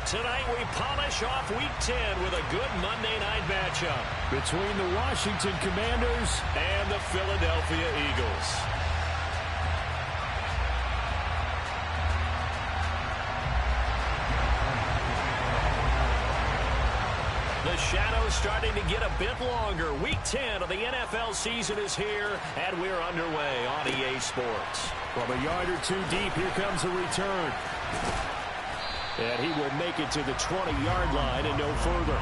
Tonight we polish off Week 10 with a good Monday night matchup between the Washington Commanders and the Philadelphia Eagles. The shadow's starting to get a bit longer. Week 10 of the NFL season is here, and we're underway on EA Sports. From a yard or two deep, here comes a return. And he will make it to the 20-yard line and no further.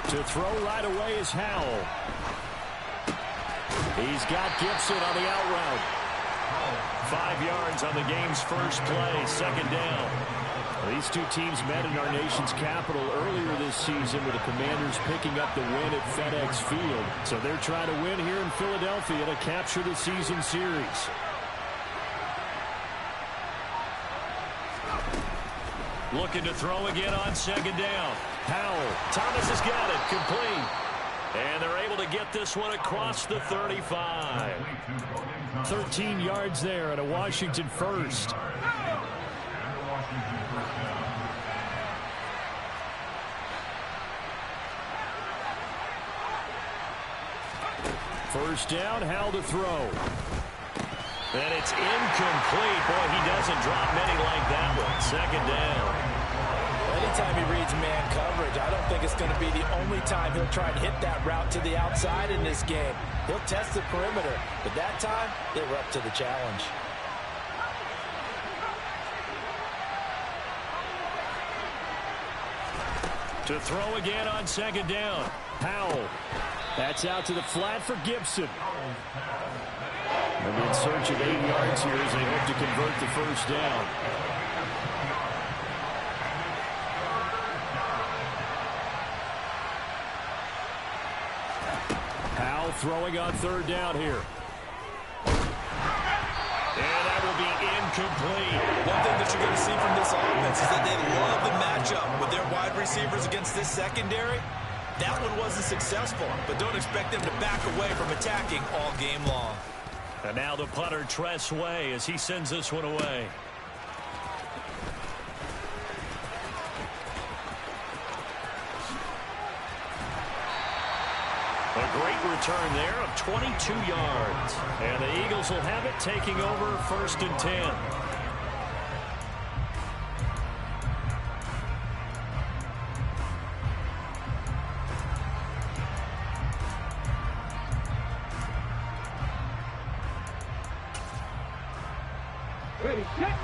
To throw right away is Howell. He's got Gibson on the out route. 5 yards on the game's first play, second down. These two teams met in our nation's capital earlier this season with the Commanders picking up the win at FedEx Field. So they're trying to win here in Philadelphia to capture the season series. Looking to throw again on second down. Howell. Thomas has got it. Complete. And they're able to get this one across the 35. 13 yards there and a Washington first. First down, Howell to throw. And it's incomplete. Boy, he doesn't drop many like that one. Second down. Anytime he reads man coverage, I don't think it's going to be the only time he'll try and hit that route to the outside in this game. He'll test the perimeter, but that time, they were up to the challenge. To throw again on second down. Howell. That's out to the flat for Gibson. And in search of 8 yards here as they hope to convert the first down. Howell throwing on third down here. And that will be incomplete. One thing that you're going to see from this offense is that they love the matchup with their wide receivers against this secondary. That one wasn't successful, but don't expect them to back away from attacking all game long. And now the punter, Tress Way, as he sends this one away. A great return there of 22 yards. And the Eagles will have it, taking over first and 10. Ready, set.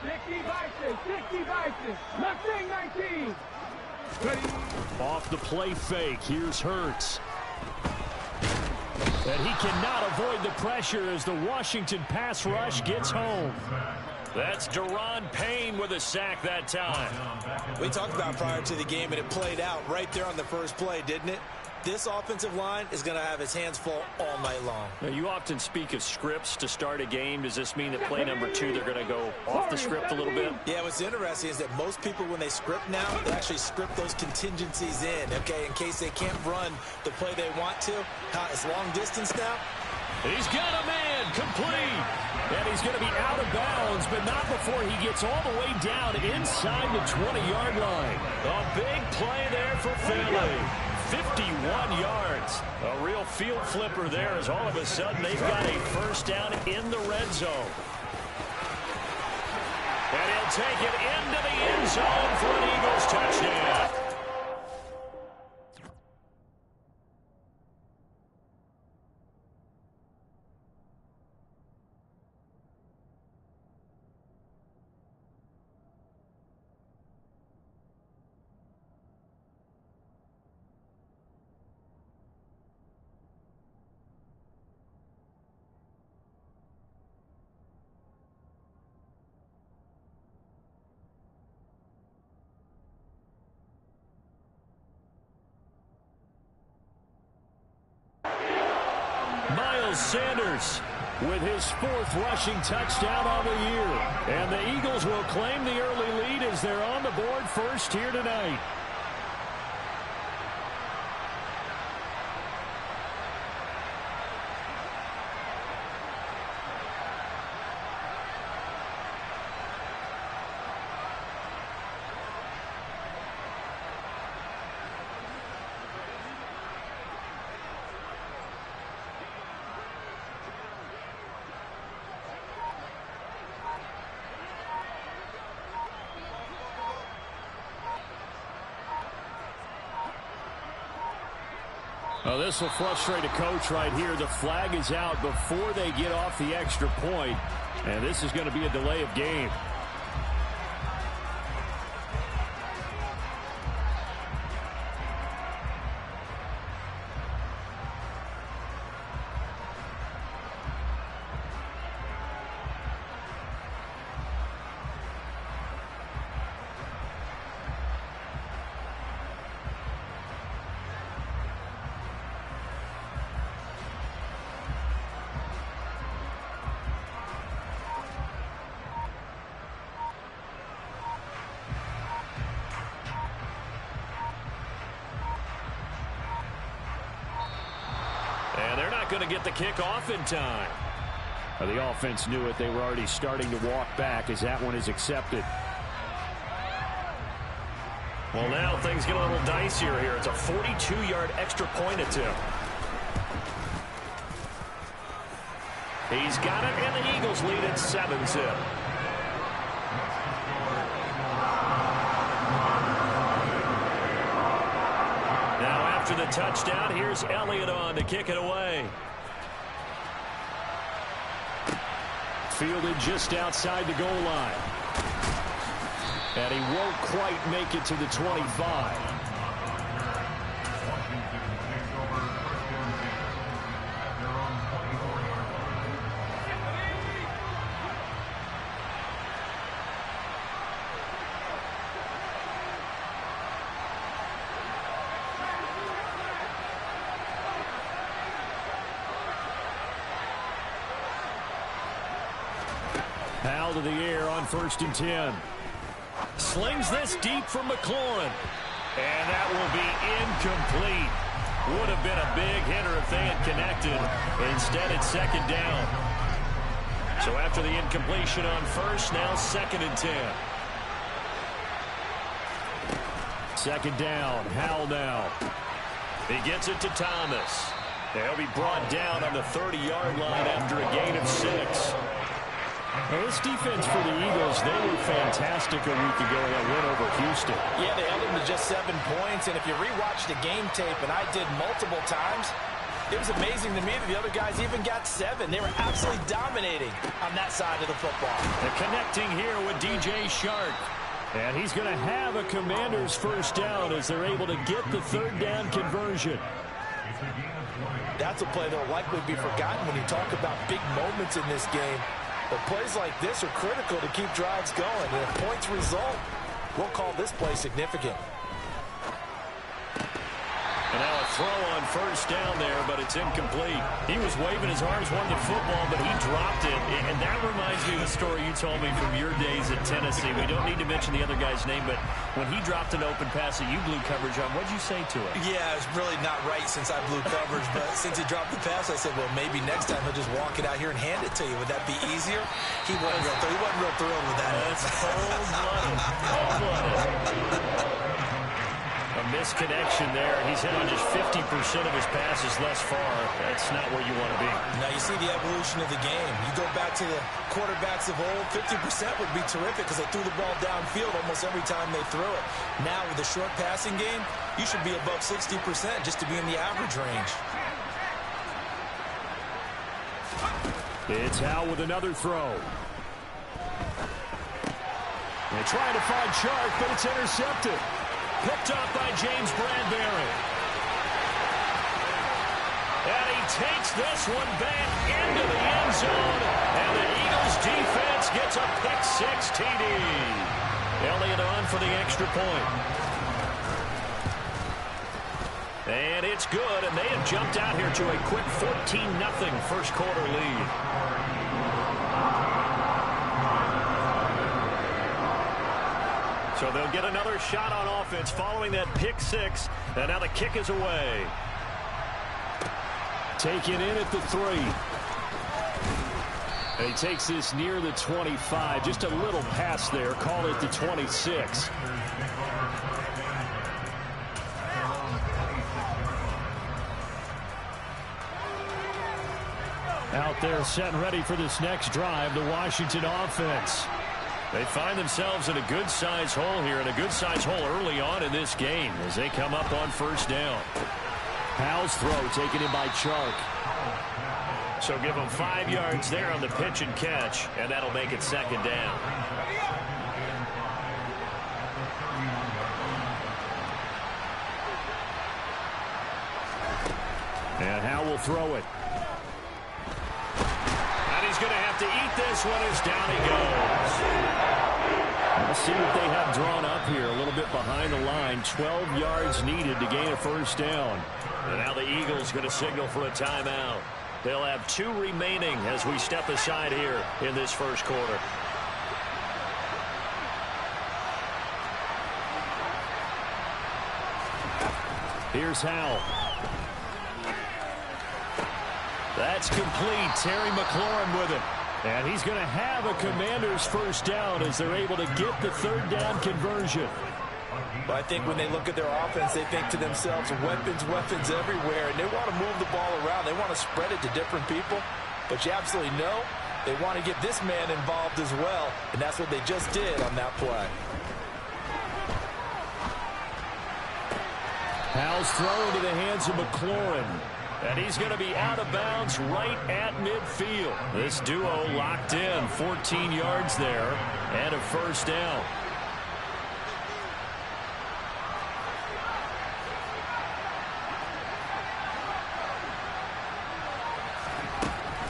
60 Bison, 60 Bison, Mustang 19. Ready. Off the play fake, here's Hurts. And he cannot avoid the pressure as the Washington pass rush gets home. That's Daron Payne with a sack that time. We talked about prior to the game, and it played out right there on the first play, didn't it? This offensive line is going to have its hands full all night long. Now, you often speak of scripts to start a game. Does this mean that play number 2, they're going to go off the script a little bit? Yeah, what's interesting is that most people, when they script now, they actually script those contingencies in, okay, in case they can't run the play they want to. It's long distance now. He's got a man, complete. And he's going to be out of bounds, but not before he gets all the way down inside the 20-yard line. A big play there for Philly. 51 yards. A real field flipper there as all of a sudden they've got a first down in the red zone. And he'll take it into the end zone for an Eagles touchdown. Miles Sanders with his 4th rushing touchdown on the year. And the Eagles will claim the early lead as they're on the board first here tonight. Well, this will frustrate a coach right here. The flag is out before they get off the extra point, and this is going to be a delay of game. And they're not going to get the kick off in time. The offense knew it. They were already starting to walk back as that one is accepted. Well, now things get a little dicier here. It's a 42-yard extra point attempt. He's got it, and the Eagles lead at 7-zip. After the touchdown, here's Elliott on to kick it away. Fielded just outside the goal line. And he won't quite make it to the 25. Powell to the air on 1st and 10. Slings this deep from McLaurin. And that will be incomplete. Would have been a big hitter if they had connected. Instead, it's 2nd down. So after the incompletion on 1st, now 2nd and 10. 2nd down. Howell now. He gets it to Thomas. They'll be brought down on the 30-yard line after a gain of 6. Well, this defense for the Eagles, they were fantastic a week ago in that win over Houston. Yeah, they held them to just 7 points, and if you rewatch the game tape, and I did multiple times, it was amazing to me that the other guys even got 7. They were absolutely dominating on that side of the football. They're connecting here with DJ Shark. And he's going to have a Commanders 1st down as they're able to get the 3rd down conversion. That's a play that will likely be forgotten when you talk about big moments in this game. But plays like this are critical to keep drives going. And if points result, we'll call this play significant. And now a throw on 1st down there, but it's incomplete. He was waving his arms, wanting the football, but he dropped it. And that reminds me of the story you told me from your days at Tennessee. We don't need to mention the other guy's name, but when he dropped an open pass that you blew coverage on, what'd you say to him? Yeah, it's really not right since I blew coverage, but since he dropped the pass, I said, well, maybe next time he'll just walk it out here and hand it to you. Would that be easier? He wasn't real thrilled with that. That's cold-blooded. Cold-blooded. A misconnection there. He's hit on just 50% of his passes thus far. That's not where you want to be. Now you see the evolution of the game. You go back to the quarterbacks of old, 50% would be terrific because they threw the ball downfield almost every time they threw it. Now with the short passing game, you should be above 60% just to be in the average range. It's Howell with another throw. They try to find Shark, but it's intercepted. Picked up by James Bradbury. And he takes this one back into the end zone. And the Eagles defense gets a pick-6 TD. Elliott on for the extra point. And it's good, and they have jumped out here to a quick 14-0 first quarter lead. So they'll get another shot on offense following that pick six, and now the kick is away. Taken in at the 3. And he takes this near the 25. Just a little pass there. Call it the 26. Out there set and ready for this next drive, the Washington offense. They find themselves in a good-size hole here, and a good-size hole early on in this game as they come up on first down. Powell's throw taken in by Chark. So give them 5 yards there on the pitch and catch, and that'll make it second down. And Howell will throw it. And he's going to have to eat this one as down he goes. Let's see what they have drawn up here. A little bit behind the line. 12 yards needed to gain a first down. And now the Eagles going to signal for a timeout. They'll have 2 remaining as we step aside here in this first quarter. Here's Howell. That's complete. Terry McLaurin with it. And he's going to have a Commanders first down as they're able to get the third down conversion. But I think when they look at their offense, they think to themselves, weapons everywhere, and they want to move the ball around. They want to spread it to different people. But you absolutely know they want to get this man involved as well, and that's what they just did on that play. Powell's throw into the hands of McLaurin. And he's going to be out of bounds right at midfield. This duo locked in, 14 yards there, and a first down.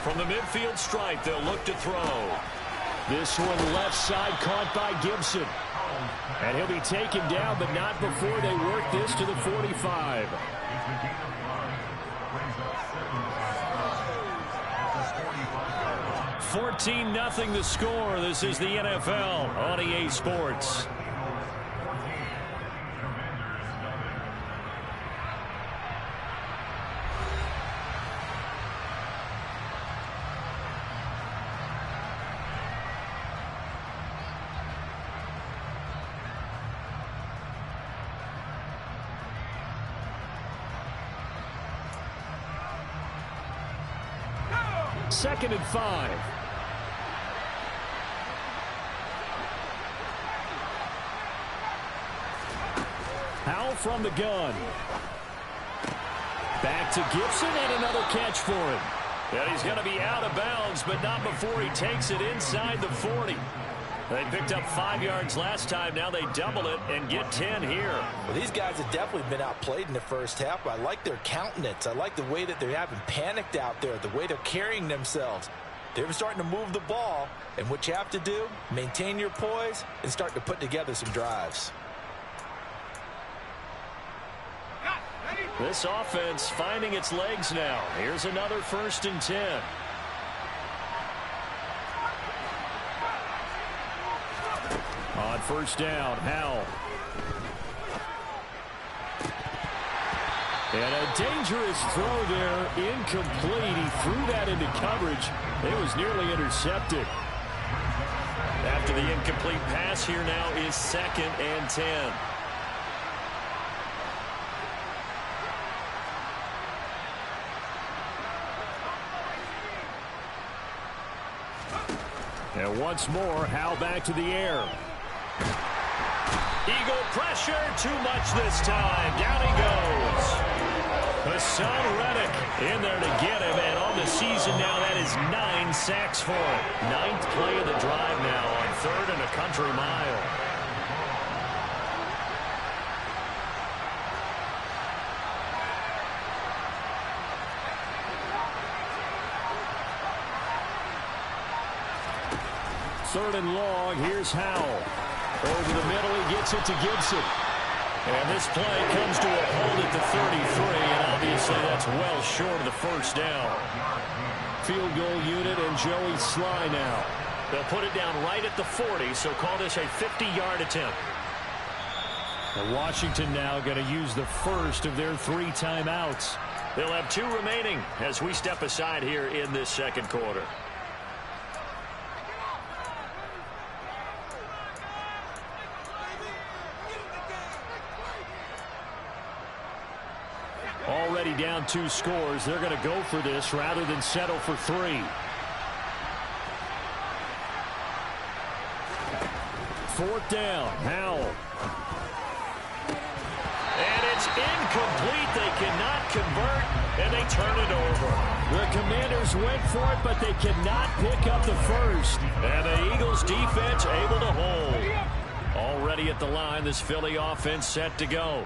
From the midfield stripe, they'll look to throw. This one left side caught by Gibson. And he'll be taken down, but not before they work this to the 45. 14-0 the score. This is the NFL on EA Sports. Second and 5. Howell from the gun. Back to Gibson, and another catch for him. And he's going to be out of bounds, but not before he takes it inside the 40. They picked up 5 yards last time. Now they double it and get 10 here. Well, these guys have definitely been outplayed in the first half. I like their countenance. I like the way that they haven't panicked out there, the way they're carrying themselves. They're starting to move the ball, and what you have to do, maintain your poise and start to put together some drives. This offense finding its legs now. Here's another 1st and 10. On first down, Howell. And a dangerous throw there, incomplete. He threw that into coverage. It was nearly intercepted. After the incomplete pass, here now is 2nd and 10. And once more, Howell back to the air. Eagle pressure, too much this time. Down he goes. Hassan Reddick in there to get him, and on the season now, that is 9 sacks for him. 9th play of the drive now on 3rd and a country mile. Third and long, here's Howell. Over the middle, he gets it to Gibson. And this play comes to a hold at the 33, and obviously that's well short of the first down. Field goal unit and Joey Sly now. They'll put it down right at the 40, so call this a 50-yard attempt. And Washington now going to use the first of their 3 timeouts. They'll have 2 remaining as we step aside here in this second quarter. Already down 2 scores. They're going to go for this rather than settle for 3. Fourth down. Howell. And it's incomplete. They cannot convert, and they turn it over. The Commanders went for it, but they cannot pick up the first. And the Eagles defense able to hold. Already at the line, this Philly offense set to go.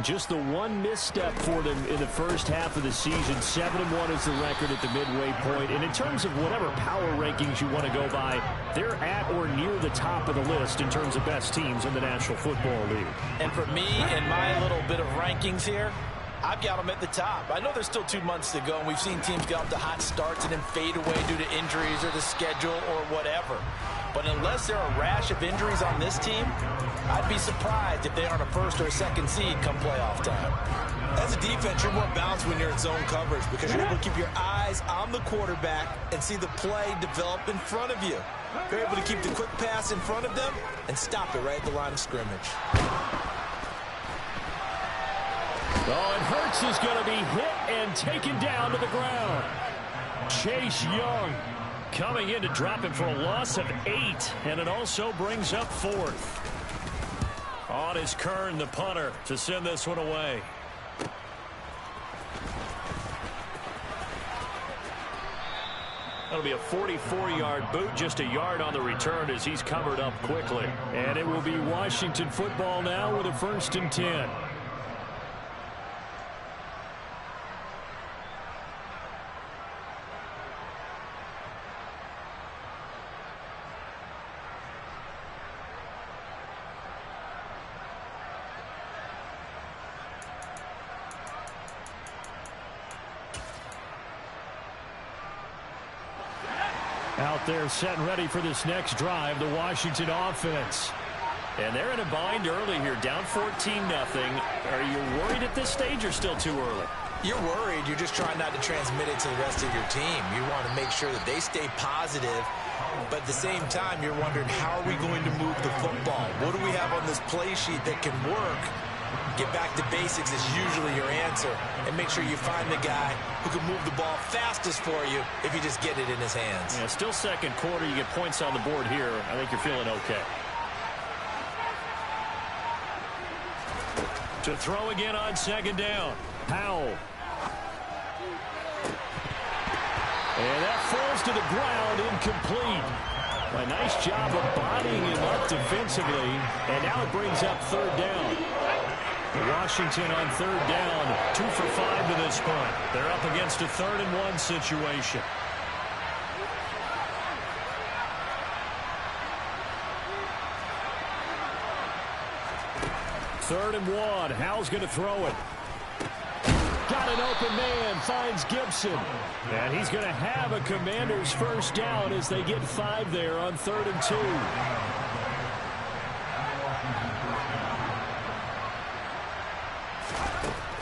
Just the one misstep for them in the first half of the season. 7-1 is the record at the midway point. And in terms of whatever power rankings you want to go by, they're at or near the top of the list in terms of best teams in the National Football League. And for me, in my little bit of rankings here, I've got them at the top. I know there's still 2 months to go, and we've seen teams get off to hot starts and then fade away due to injuries or the schedule or whatever. But unless there are a rash of injuries on this team, I'd be surprised if they aren't a first or a second seed come playoff time. As a defense, you're more balanced when you're in zone coverage because you're able to keep your eyes on the quarterback and see the play develop in front of you. You're able to keep the quick pass in front of them and stop it right at the line of scrimmage. Oh, and Hurts is going to be hit and taken down to the ground. Chase Young coming in to drop him for a loss of 8, and it also brings up 4th. On is Kern, the punter, to send this one away. That'll be a 44-yard boot, just a yard on the return as he's covered up quickly. And it will be Washington football now with a 1st and 10. Out there set and ready for this next drive, the Washington offense. And they're in a bind early here, down 14-0. Are you worried at this stage or still too early? You're worried. You're just trying not to transmit it to the rest of your team. You want to make sure that they stay positive, but at the same time, you're wondering, how are we going to move the football? What do we have on this play sheet that can work? Get back to basics is usually your answer, and make sure you find the guy who can move the ball fastest for you if you just get it in his hands. Yeah, still second quarter. You get points on the board here. I think you're feeling okay. To throw again on 2nd down. Howell. And that falls to the ground, incomplete. A nice job of bodying him up defensively, and now it brings up 3rd down. Washington on 3rd down, 2 for 5 to this point. They're up against a 3rd and 1 situation. Third and 1. Howell's going to throw it. Got an open man, finds Gibson. And he's going to have a Commanders 1st down as they get 5 there on 3rd and 2.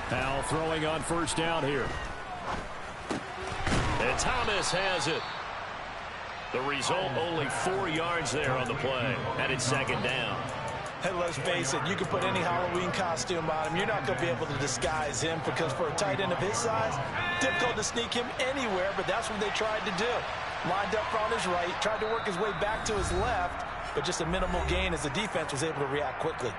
Howell throwing on 1st down here. And Thomas has it. The result, only 4 yards there on the play. And it's 2nd down. Hey, let's face it, you can put any Halloween costume on him. You're not going to be able to disguise him because for a tight end of his size, difficult to sneak him anywhere, but that's what they tried to do. Lined up on his right, tried to work his way back to his left, but just a minimal gain as the defense was able to react quickly.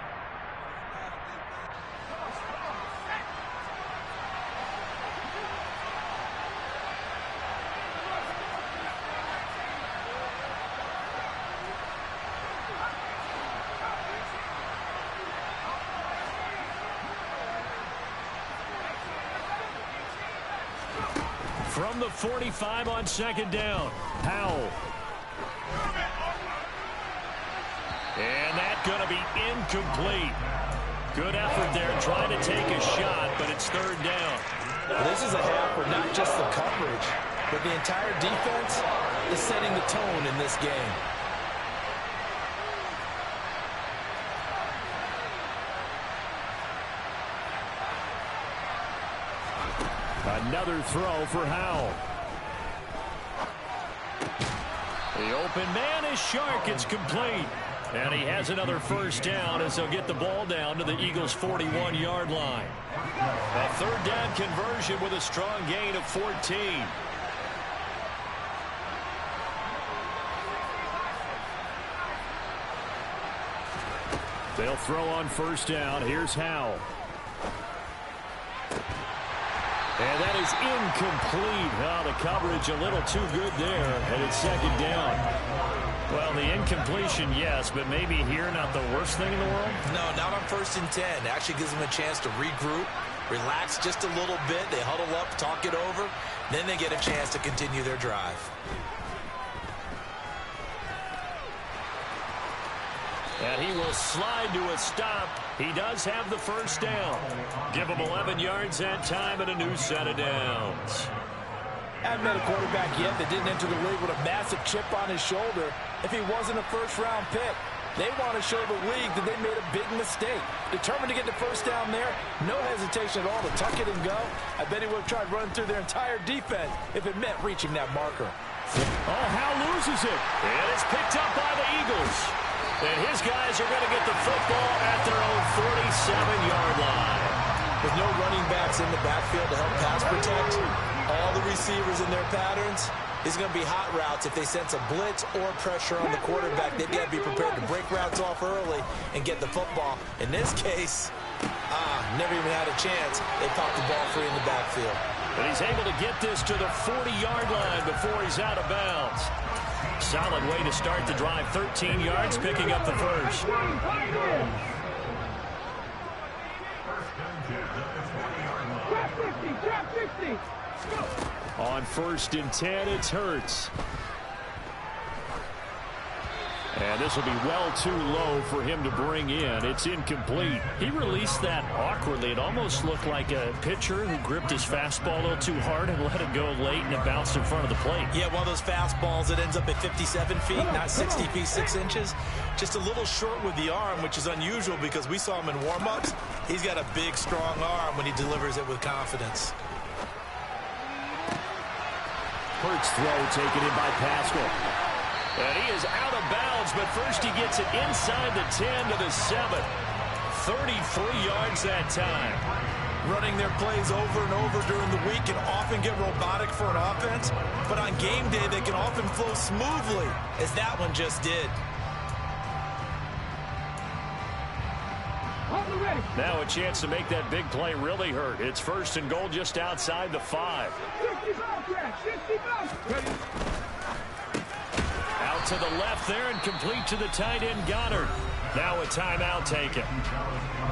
From the 45 on 2nd down, Howell. And that's going to be incomplete. Good effort there trying to take a shot, but it's third down. Well, this is a half where not just the coverage, but the entire defense is setting the tone in this game. Another throw for Howell. The open man is Shark. It's complete. And he has another first down as they'll get the ball down to the Eagles' 41-yard line. A third down conversion with a strong gain of 14. They'll throw on first down. Here's Howell. And that is incomplete. Oh, the coverage a little too good there, and it's second down. Well, the incompletion, yes, but maybe here not the worst thing in the world? No, not on 1st and 10. Actually gives them a chance to regroup, relax just a little bit. They huddle up, talk it over. Then they get a chance to continue their drive. And he will slide to a stop. He does have the first down. Give him 11 yards that time and a new set of downs. Haven't met a quarterback yet that didn't enter the league with a massive chip on his shoulder if he wasn't a first-round pick. They want to show the league that they made a big mistake. Determined to get the first down there, no hesitation at all to tuck it and go. I bet he would have tried running through their entire defense if it meant reaching that marker. Oh, Howell loses it. And it's picked up by the Eagles. And his guys are going to get the football at their own 47-yard line. With no running backs in the backfield to help pass protect, all the receivers in their patterns, it's going to be hot routes. If they sense a blitz or pressure on the quarterback, they've got to be prepared to break routes off early and get the football. In this case, never even had a chance. They popped the ball free in the backfield. But he's able to get this to the 40-yard line before he's out of bounds. Solid way to start the drive. 13 yards, picking up the first. On 1st and 10, it's Hurts. And this will be well too low for him to bring in. It's incomplete. He released that awkwardly. It almost looked like a pitcher who gripped his fastball a little too hard and let it go late, and it bounced in front of the plate. Yeah, one of those fastballs that ends up at 57 feet, not 60 feet, 6 inches. Just a little short with the arm, which is unusual because we saw him in warm-ups. He's got a big, strong arm when he delivers it with confidence. Hurts throw taken in by Pascal. And he is out of bounds, but first he gets it inside the 10 to the 7. 33 yards that time. Running their plays over and over during the week can often get robotic for an offense, but on game day they can often flow smoothly, as that one just did. Now a chance to make that big play really hurt. It's 1st and goal just outside the 5. Out to the left there and complete to the tight end Goddard. Now a timeout taken.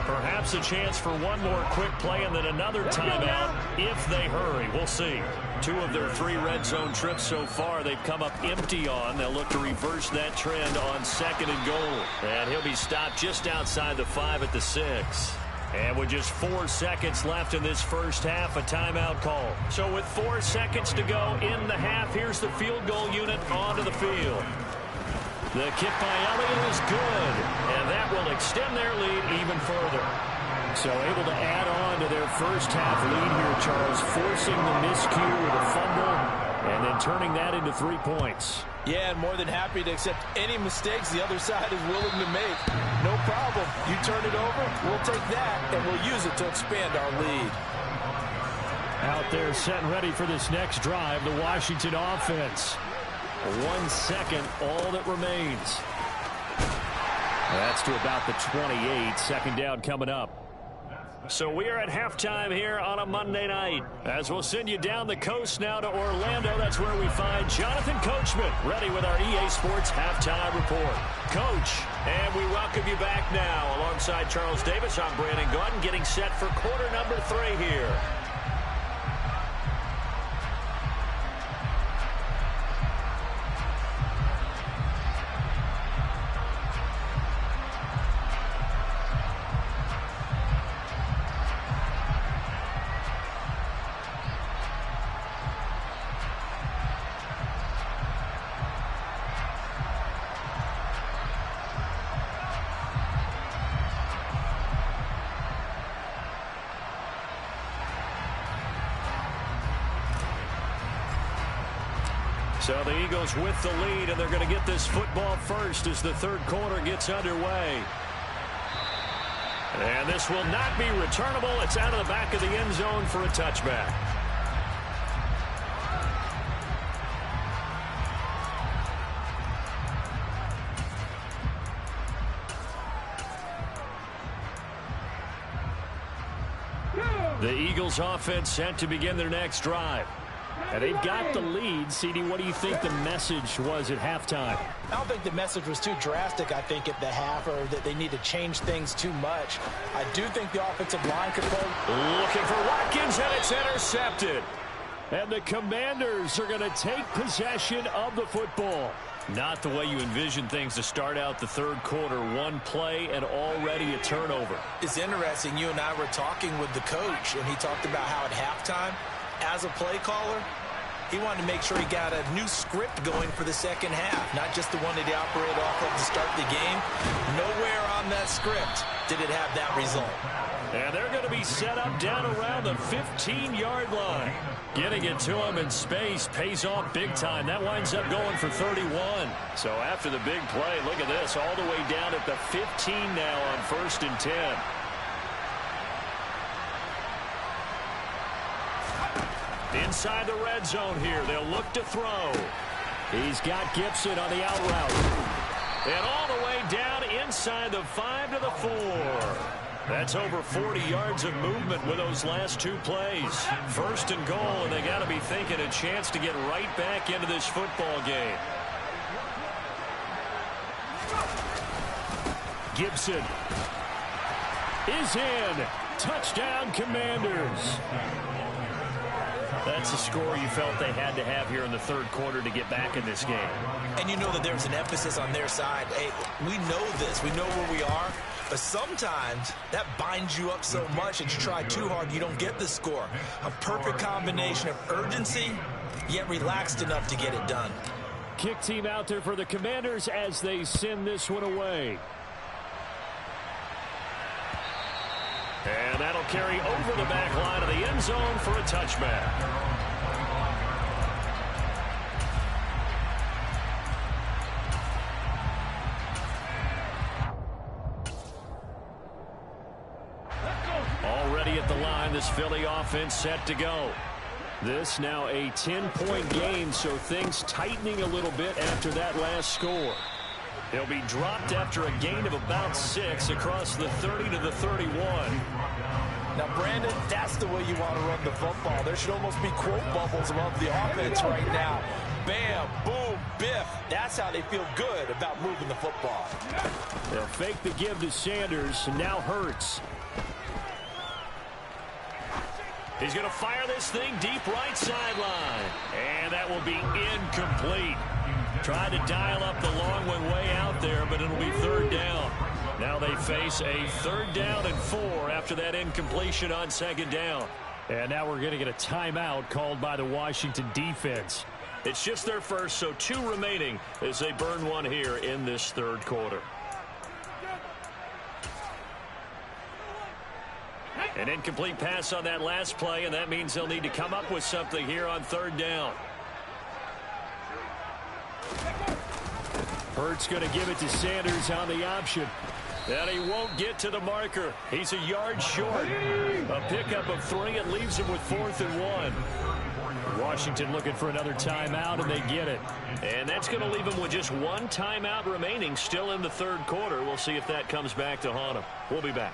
Perhaps a chance for one more quick play and then another timeout if they hurry. We'll see. 2 of their 3 red zone trips so far they've come up empty on. They'll look to reverse that trend on 2nd and goal. And he'll be stopped just outside the 5 at the 6. And with just 4 seconds left in this first half, a timeout call. So with 4 seconds to go in the half, here's the field goal unit onto the field. The kick by Elliott is good, and that will extend their lead even further. So able to add on to their first half lead here, Charles, forcing the miscue with a fumble and then turning that into 3 points. Yeah, and more than happy to accept any mistakes the other side is willing to make. No problem. You turn it over, we'll take that, and we'll use it to expand our lead. Out there set and ready for this next drive, the Washington offense. 1 second, all that remains. That's to about the 28. 2nd down coming up. So we are at halftime here on a Monday night. As we'll send you down the coast now to Orlando. That's where we find Jonathan Coachman ready with our EA Sports Halftime Report. Coach, and we welcome you back now. Alongside Charles Davis, I'm Brandon Gaudin, getting set for quarter number 3 here. So the Eagles with the lead, and they're going to get this football first as the third quarter gets underway. And this will not be returnable. It's out of the back of the end zone for a touchback. The Eagles offense set to begin their next drive. And they've got the lead. CD, what do you think the message was at halftime? I don't think the message was too drastic, I think, at the half, or that they need to change things too much. I do think the offensive line could play. Looking for Watkins, and it's intercepted. And the Commanders are going to take possession of the football. Not the way you envision things to start out the third quarter. One play and already a turnover. It's interesting. You and I were talking with the coach, and he talked about how at halftime, as a play caller, he wanted to make sure he got a new script going for the second half, not just the one that he operated off of to start the game. Nowhere on that script did it have that result. And they're going to be set up down around the 15-yard line. Getting it to him in space pays off big time. That winds up going for 31. So after the big play, look at this, all the way down at the 15 now on 1st and 10. Inside the red zone here, they'll look to throw. He's got Gibson on the out route. And all the way down inside the 5 to the 4. That's over 40 yards of movement with those last two plays. 1st and goal, and they got to be thinking a chance to get right back into this football game. Gibson is in. Touchdown, Commanders. That's a score you felt they had to have here in the third quarter to get back in this game. And you know that there's an emphasis on their side. Hey, we know this. We know where we are. But sometimes that binds you up so much that you try too hard, you don't get the score. A perfect combination of urgency, yet relaxed enough to get it done. Kick team out there for the Commanders as they send this one away. And that'll carry over the back line of the end zone for a touchback. Already at the line, this Philly offense set to go. This now a 10-point game, so things tightening a little bit after that last score. They'll be dropped after a gain of about 6 across the 30 to the 31. Now, Brandon, that's the way you want to run the football. There should almost be quote bubbles above the offense right now. Bam, boom, biff. That's how they feel good about moving the football. They'll fake the give to Sanders, and now Hurts. He's going to fire this thing deep right sideline. And that will be incomplete. Tried to dial up the long one way out there, but it'll be third down. Now they face a 3rd down and 4 after that incompletion on 2nd down. And now we're going to get a timeout called by the Washington defense. It's just their first, so 2 remaining as they burn one here in this third quarter. An incomplete pass on that last play, and that means they'll need to come up with something here on 3rd down. Hurts going to give it to Sanders on the option. And he won't get to the marker. He's a yard short. A pickup of 3. It leaves him with 4th and 1. Washington looking for another timeout, and they get it. And that's going to leave him with just 1 timeout remaining still in the third quarter. We'll see if that comes back to haunt him. We'll be back.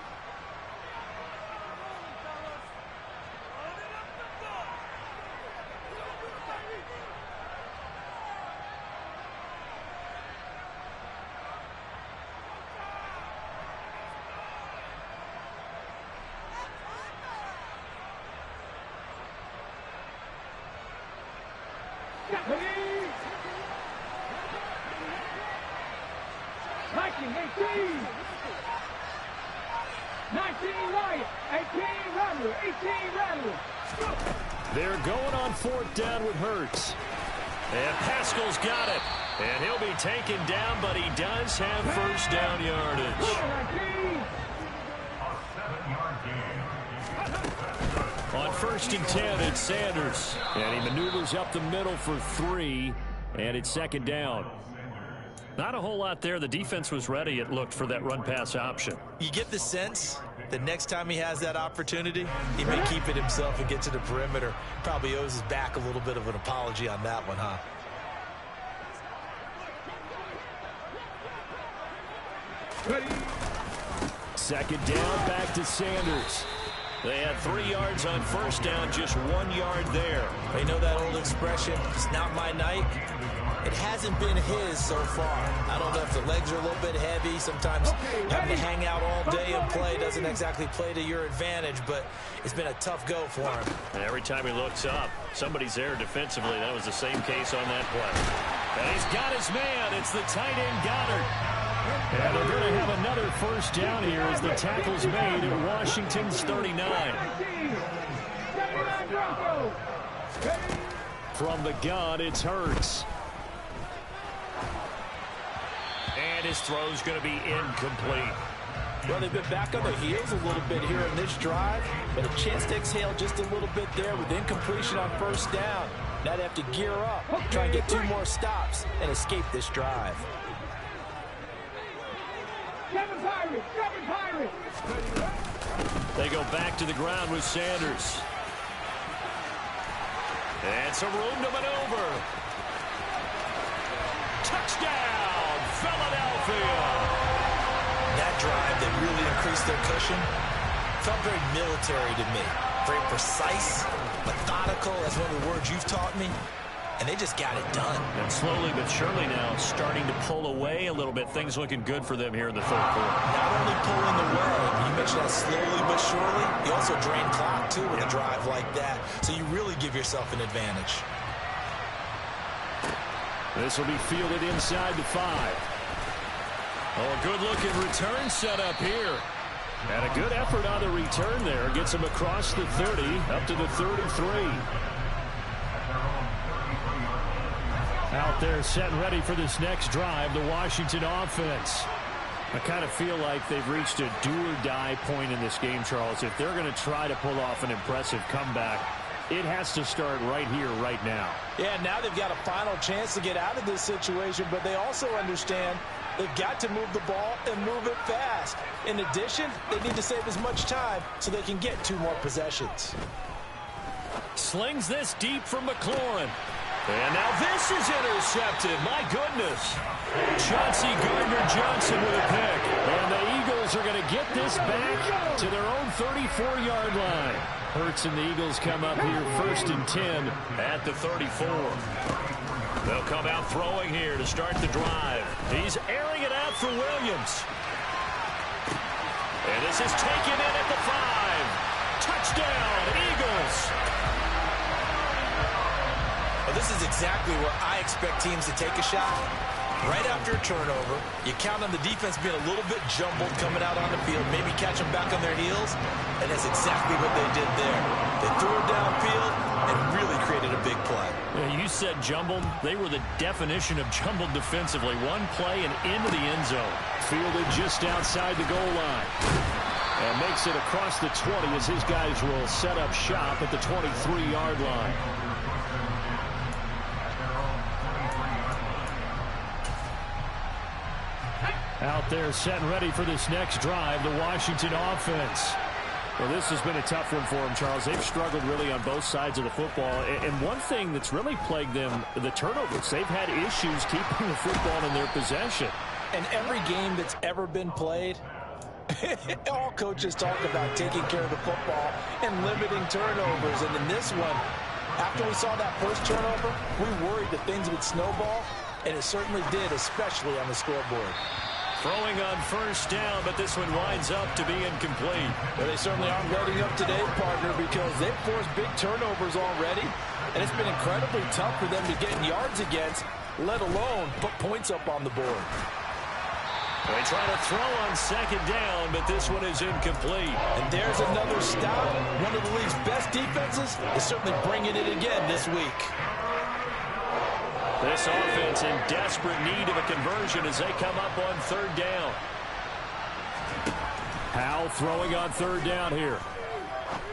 They're going on 4th down with Hurts. And Pascal's got it. And he'll be taken down, but he does have 1st down yardage. On 1st and 10, it's Sanders. And he maneuvers up the middle for 3. And it's second down. Not a whole lot there. The defense was ready, it looked, for that run-pass option. You get the sense that next time he has that opportunity, he may keep it himself and get to the perimeter. Probably owes his back a little bit of an apology on that one, huh? Ready. Second down, back to Sanders. They had 3 yards on first down, just 1 yard there. You know that old expression, it's not my night? It hasn't been his so far. I don't know if the legs are a little bit heavy. Sometimes having to hang out all day and play doesn't exactly play to your advantage, but it's been a tough go for him. And every time he looks up, somebody's there defensively. That was the same case on that play. And he's got his man. It's the tight end, Goddard. And they're going to have another first down here as the tackle's made at Washington's 39. From the gun, it's Hurts. And his throw's going to be incomplete. Well, they've been back on their heels a little bit here in this drive, but a chance to exhale just a little bit there with incompletion on first down. Now they have to gear up, try and get 2 more stops, and escape this drive. They go back to the ground with Sanders. And some room to maneuver. Touchdown, Philadelphia. That drive that really increased their cushion felt very military to me. Very precise, methodical, that's one of the words you've taught me. And they just got it done. And slowly but surely now starting to pull away a little bit. Things looking good for them here in the third quarter. Not only pulling away, you mentioned that slowly but surely, you also drain clock too with a drive like that. So you really give yourself an advantage. This will be fielded inside the 5. Oh, a good-looking return set up here. And a good effort on the return there. Gets him across the 30, up to the 33. Out there set and ready for this next drive, the Washington offense. I kind of feel like they've reached a do-or-die point in this game, Charles. If they're going to try to pull off an impressive comeback, it has to start right here, right now. Yeah, now they've got a final chance to get out of this situation, but they also understand they've got to move the ball and move it fast. In addition, they need to save as much time so they can get 2 more possessions. Slings this deep from McLaurin. And now this is intercepted. My goodness. Chauncey Gardner-Johnson with a pick. And the Eagles are going to get this back to their own 34-yard line. Hurts and the Eagles come up here 1st and 10 at the 34. They'll come out throwing here to start the drive. He's airing it out for Williams. And this is taken in at the 5. Touchdown, Eagles. Well, this is exactly where I expect teams to take a shot. Right after a turnover, you count on the defense being a little bit jumbled coming out on the field, maybe catch them back on their heels, and that's exactly what they did there. They threw it downfield and really created a big play. Yeah, you said jumbled. They were the definition of jumbled defensively. One play and into the end zone. Fielded just outside the goal line. And makes it across the 20 as his guys will set up shop at the 23-yard line. Out there set and ready for this next drive, the Washington offense. Well, this has been a tough one for them, Charles. They've struggled really on both sides of the football. And one thing that's really plagued them, the turnovers. They've had issues keeping the football in their possession. And every game that's ever been played, all coaches talk about taking care of the football and limiting turnovers. And in this one, after we saw that first turnover, we worried that things would snowball, and it certainly did, especially on the scoreboard. Throwing on first down, but this one winds up to be incomplete. Well, they certainly aren't letting up today, partner, because they've forced big turnovers already, and it's been incredibly tough for them to get yards against, let alone put points up on the board. They try to throw on second down, but this one is incomplete. And there's another stop. One of the league's best defenses is certainly bringing it again this week. This offense in desperate need of a conversion as they come up on third down. Powell throwing on third down here.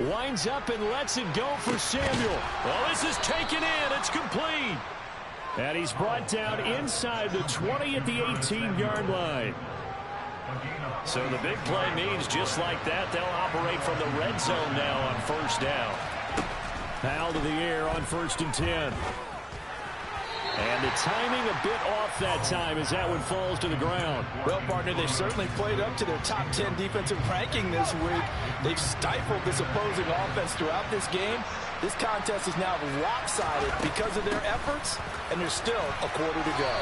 Winds up and lets it go for Samuel. Well, this is taken in. It's complete. And he's brought down inside the 20 at the 18-yard line. So the big play means just like that, they'll operate from the red zone now on first down. Foul to the air on 1st and 10. And the timing a bit off that time as that one falls to the ground. Well, partner, they've certainly played up to their top 10 defensive ranking this week. They've stifled this opposing offense throughout this game. This contest is now lopsided because of their efforts, and there's still a quarter to go.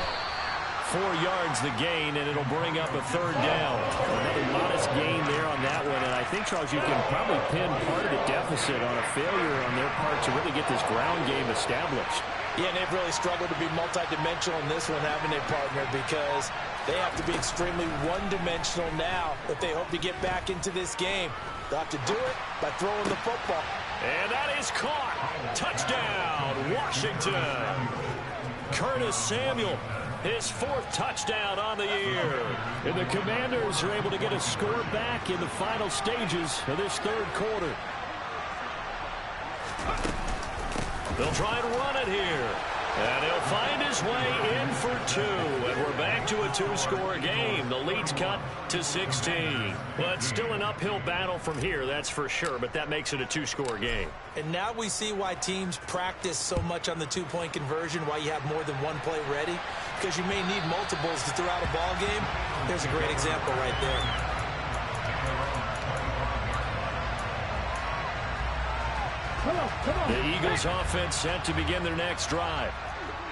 4 yards the gain, and it'll bring up a 3rd down. Another modest gain there on that one, and I think, Charles, you can probably pin part of the deficit on a failure on their part to really get this ground game established. Yeah, and they've really struggled to be multidimensional in this one, haven't they, partner? Because they have to be extremely one-dimensional now if they hope to get back into this game. They'll have to do it by throwing the football. And that is caught. Touchdown, Washington. Curtis Samuel, his 4th touchdown on the year. And the Commanders are able to get a score back in the final stages of this 3rd quarter. They'll try and run it here. And he'll find his way in for 2. And we're back to a 2-score game. The lead's cut to 16. Well, it's still an uphill battle from here, that's for sure. But that makes it a 2-score game. And now we see why teams practice so much on the 2-point conversion, why you have more than one play ready. Because you may need multiples to throw out a ball game. There's a great example right there. The Eagles offense set to begin their next drive.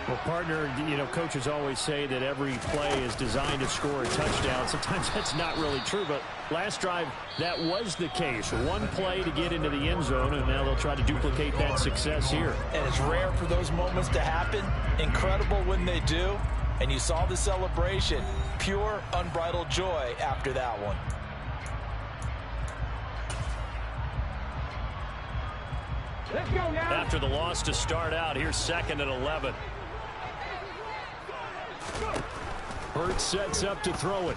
Well, partner, you know, coaches always say that every play is designed to score a touchdown. Sometimes that's not really true, but last drive, that was the case. One play to get into the end zone, and now they'll try to duplicate that success here. And it's rare for those moments to happen. Incredible when they do. And you saw the celebration. Pure, unbridled joy after that one. Let's go now. After the loss to start out, here's 2nd and 11. Hurts sets up to throw it.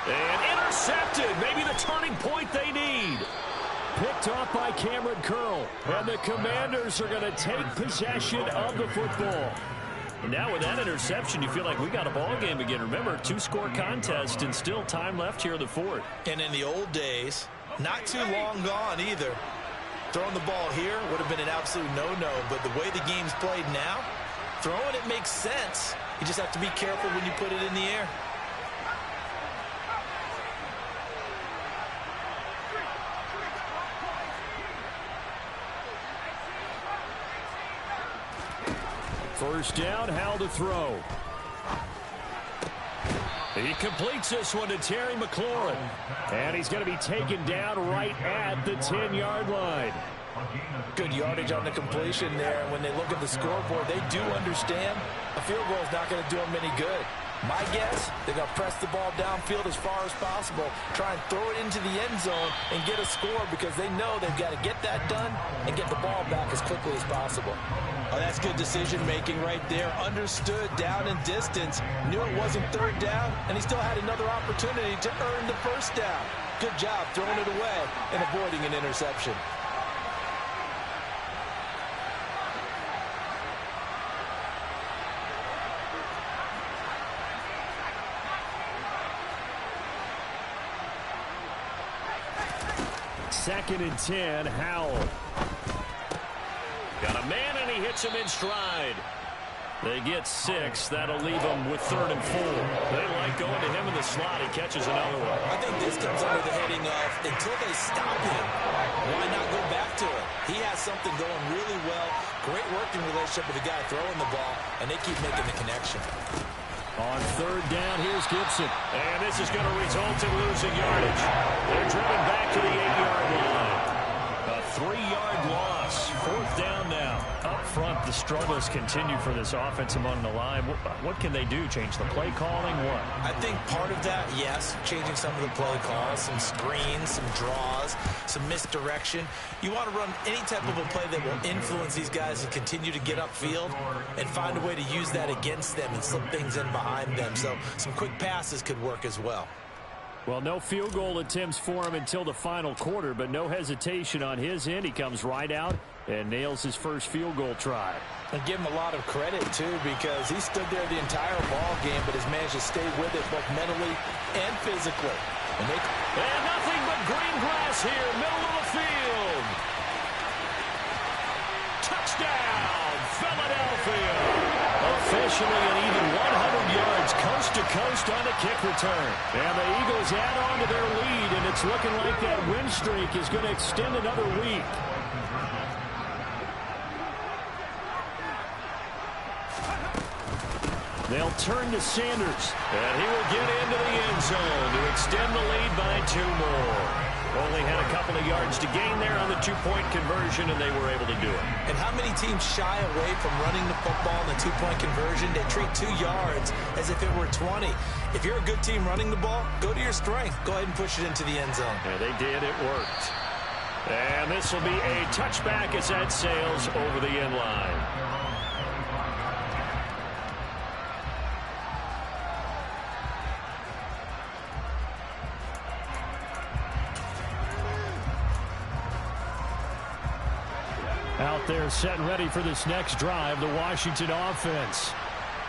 And intercepted. Maybe the turning point they need. Picked off by Cameron Curl. And the Commanders are going to take possession of the football. And now with that interception, you feel like we got a ball game again. Remember, 2-score contest and still time left here in the 4th. And in the old days, not too long gone either, throwing the ball here would have been an absolute no-no. But the way the game's played now, throwing it makes sense. You just have to be careful when you put it in the air. First down, Howell to throw. He completes this one to Terry McLaurin. And he's going to be taken down right at the 10-yard line. Good yardage on the completion there. And when they look at the scoreboard, they do understand a field goal is not going to do them any good. My guess, they're going to press the ball downfield as far as possible, try and throw it into the end zone and get a score because they know they've got to get that done and get the ball back as quickly as possible. Oh, that's good decision-making right there. Understood down and distance. Knew it wasn't 3rd down, and he still had another opportunity to earn the 1st down. Good job throwing it away and avoiding an interception. Second and 10, Howell. Got a man, and he hits him in stride. They get 6. That'll leave them with 3rd and 4. They like going to him in the slot. He catches another one. I think this comes under the heading of until they stop him, why not go back to it? He has something going really well. Great working relationship with the guy throwing the ball, and they keep making the connection. On 3rd down, here's Gibson. And this is going to result in losing yardage. They're driven back to the 8-yard line. A 3-yard loss. 4th down now. Up front, the struggles continue for this offensive on the line. What can they do? Change the play calling? What? I think part of that, yes, changing some of the play calls, some screens, some draws, some misdirection. You want to run any type of a play that will influence these guys to continue to get upfield and find a way to use that against them and slip things in behind them. So some quick passes could work as well. Well, no field goal attempts for him until the final quarter, but no hesitation on his end. He comes right out and nails his first field goal try. And give him a lot of credit, too, because he stood there the entire ball game, but has managed to stay with it both mentally and physically. And nothing but green grass here, middle of the field. Touchdown, Philadelphia. Officially an even 100 yards coast to coast on the kick return. And the Eagles add on to their lead, and it's looking like that win streak is going to extend another week. They'll turn to Sanders, and he will get into the end zone to extend the lead by 2 more. Only had a couple of yards to gain there on the 2-point conversion, and they were able to do it. And how many teams shy away from running the football in the 2-point conversion? They treat 2 yards as if it were 20. If you're a good team running the ball, go to your strength. Go ahead and push it into the end zone. Yeah, they did. It worked. And this will be a touchback as that sails over the end line. Out there set and ready for this next drive, the Washington offense.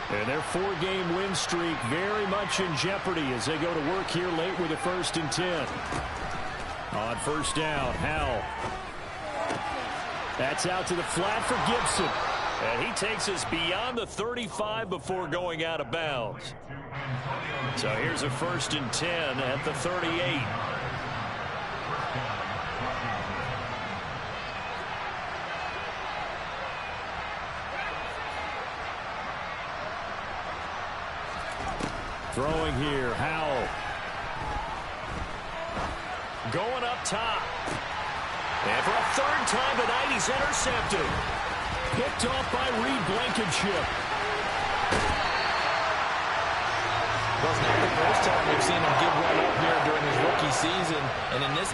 And their 4-game win streak very much in jeopardy as they go to work here late with a 1st and 10. On first down, Howell. That's out to the flat for Gibson. And he takes us beyond the 35 before going out of bounds. So here's a 1st and 10 at the 38. Throwing here, Howell. Going up top. And for a 3rd time tonight, he's intercepted. Picked off by Reed Blankenship. Well, it's not the first time we've seen him give one up here during his rookie season. And in this...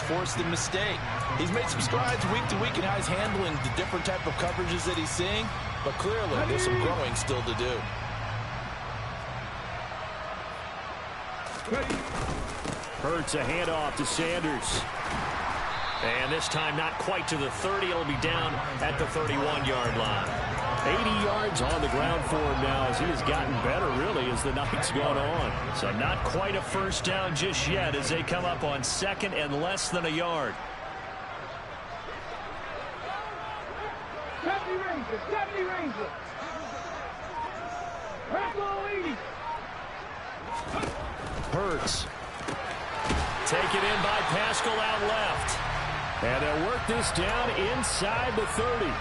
forced the mistake. He's made some strides week to week in how he's handling the different type of coverages that he's seeing, but clearly there's some growing still to do. Hurts a handoff to Sanders. And this time not quite to the 30. It'll be down at the 31-yard line. 80 yards on the ground for him now as he has gotten better, really, as the night's gone on. So not quite a first down just yet as they come up on 2nd and less than a yard. 70 Rangers, 70 Rangers. Hurts. Taken in by Pascal out left. And they'll work this down inside the 30.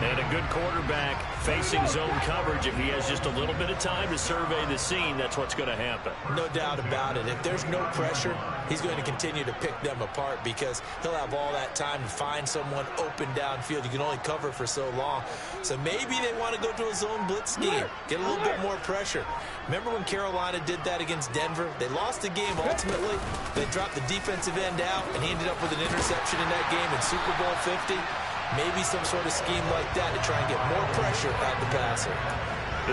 And a good quarterback facing zone coverage. If he has just a little bit of time to survey the scene, that's what's going to happen. No doubt about it. If there's no pressure, he's going to continue to pick them apart because he'll have all that time to find someone open downfield. You can only cover for so long. So maybe they want to go to a zone blitz scheme, get a little bit more pressure. Remember when Carolina did that against Denver? They lost the game ultimately. They dropped the defensive end out, and he ended up with an interception in that game in Super Bowl 50. Maybe some sort of scheme like that to try and get more pressure at the passer.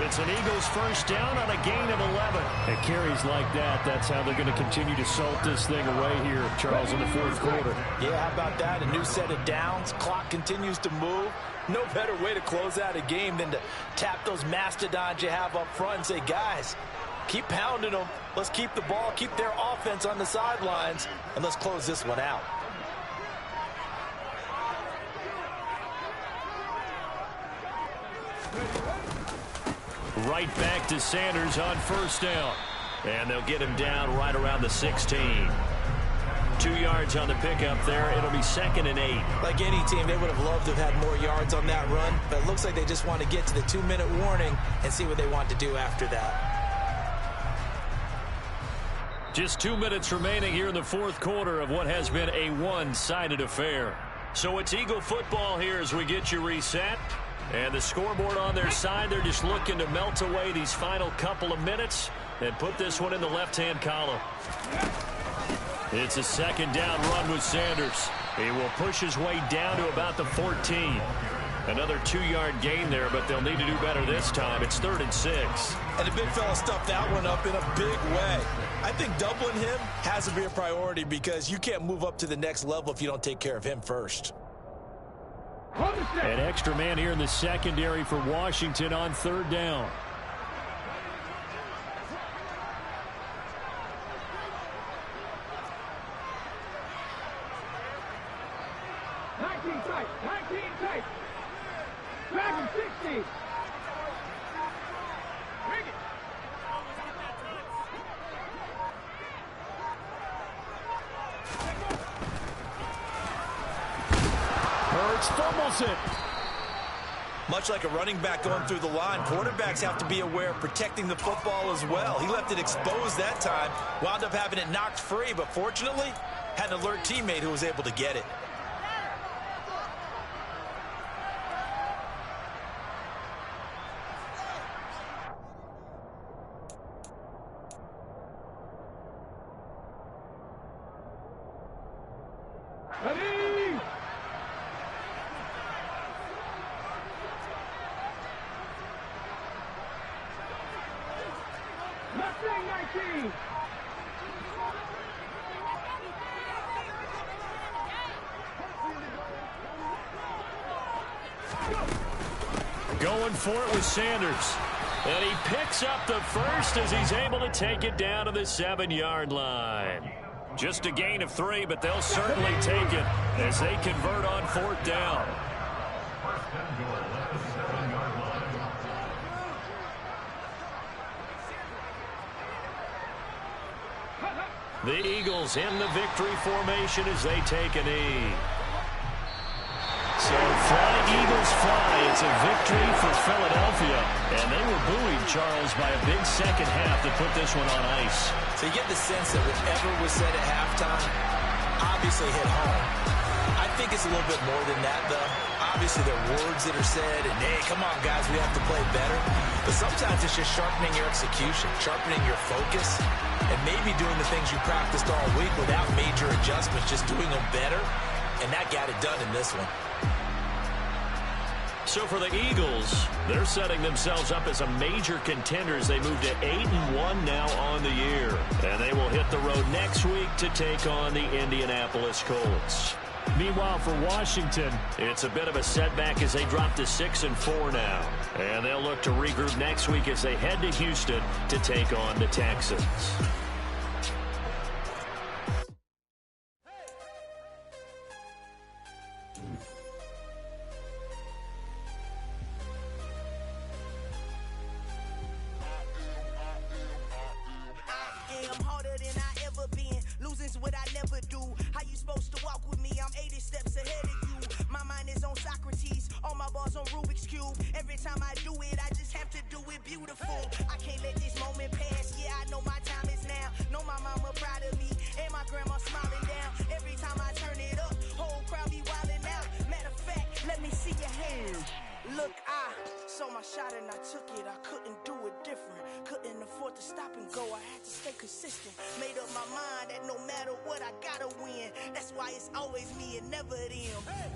It's an Eagles first down on a gain of 11. It carries like that. That's how they're going to continue to salt this thing away here, Charles, in the 4th quarter. Yeah, how about that? A new set of downs. Clock continues to move. No better way to close out a game than to tap those mastodons you have up front and say, guys, keep pounding them. Let's keep the ball, keep their offense on the sidelines, and let's close this one out. Right back to Sanders on first down. And they'll get him down right around the 16. 2 yards on the pickup there. It'll be 2nd and 8. Like any team, they would have loved to have had more yards on that run, but it looks like they just want to get to the 2-minute warning and see what they want to do after that. Just 2 minutes remaining here in the 4th quarter of what has been a one-sided affair. So it's Eagle football here as we get you reset. And the scoreboard on their side, they're just looking to melt away these final couple of minutes and put this one in the left-hand column. It's a second down run with Sanders. He will push his way down to about the 14. Another 2-yard gain there, but they'll need to do better this time. It's 3rd and 6. And the big fella stuffed that one up in a big way. I think doubling him has to be a priority because you can't move up to the next level if you don't take care of him first. An extra man here in the secondary for Washington on 3rd down. Back 60. Hurts fumbles it. Much like a running back going through the line, quarterbacks have to be aware of protecting the football as well. He left it exposed that time, wound up having it knocked free, but fortunately, had an alert teammate who was able to get it. Ready? Left wing 19. Going for it with Sanders. And he picks up the first as he's able to take it down to the 7-yard line. Just a gain of 3, but they'll certainly take it as they convert on 4th down. The Eagles in the victory formation as they take a knee. So fly, Eagles fly. It's a victory for Philadelphia. And they were buoyed, Charles, by a big second half to put this one on ice. So you get the sense that whatever was said at halftime obviously hit home. I think it's a little bit more than that, though. Obviously, there are words that are said, and, hey, come on, guys, we have to play better. But sometimes it's just sharpening your execution, sharpening your focus, and maybe doing the things you practiced all week without major adjustments, just doing them better. And that got it done in this one. So for the Eagles, they're setting themselves up as a major contender as they move to 8-1 now on the year. And they will hit the road next week to take on the Indianapolis Colts. Meanwhile, for Washington, it's a bit of a setback as they drop to 6-4 now. And they'll look to regroup next week as they head to Houston to take on the Texans. Made up my mind that no matter what, I gotta win. That's why it's always me and never them.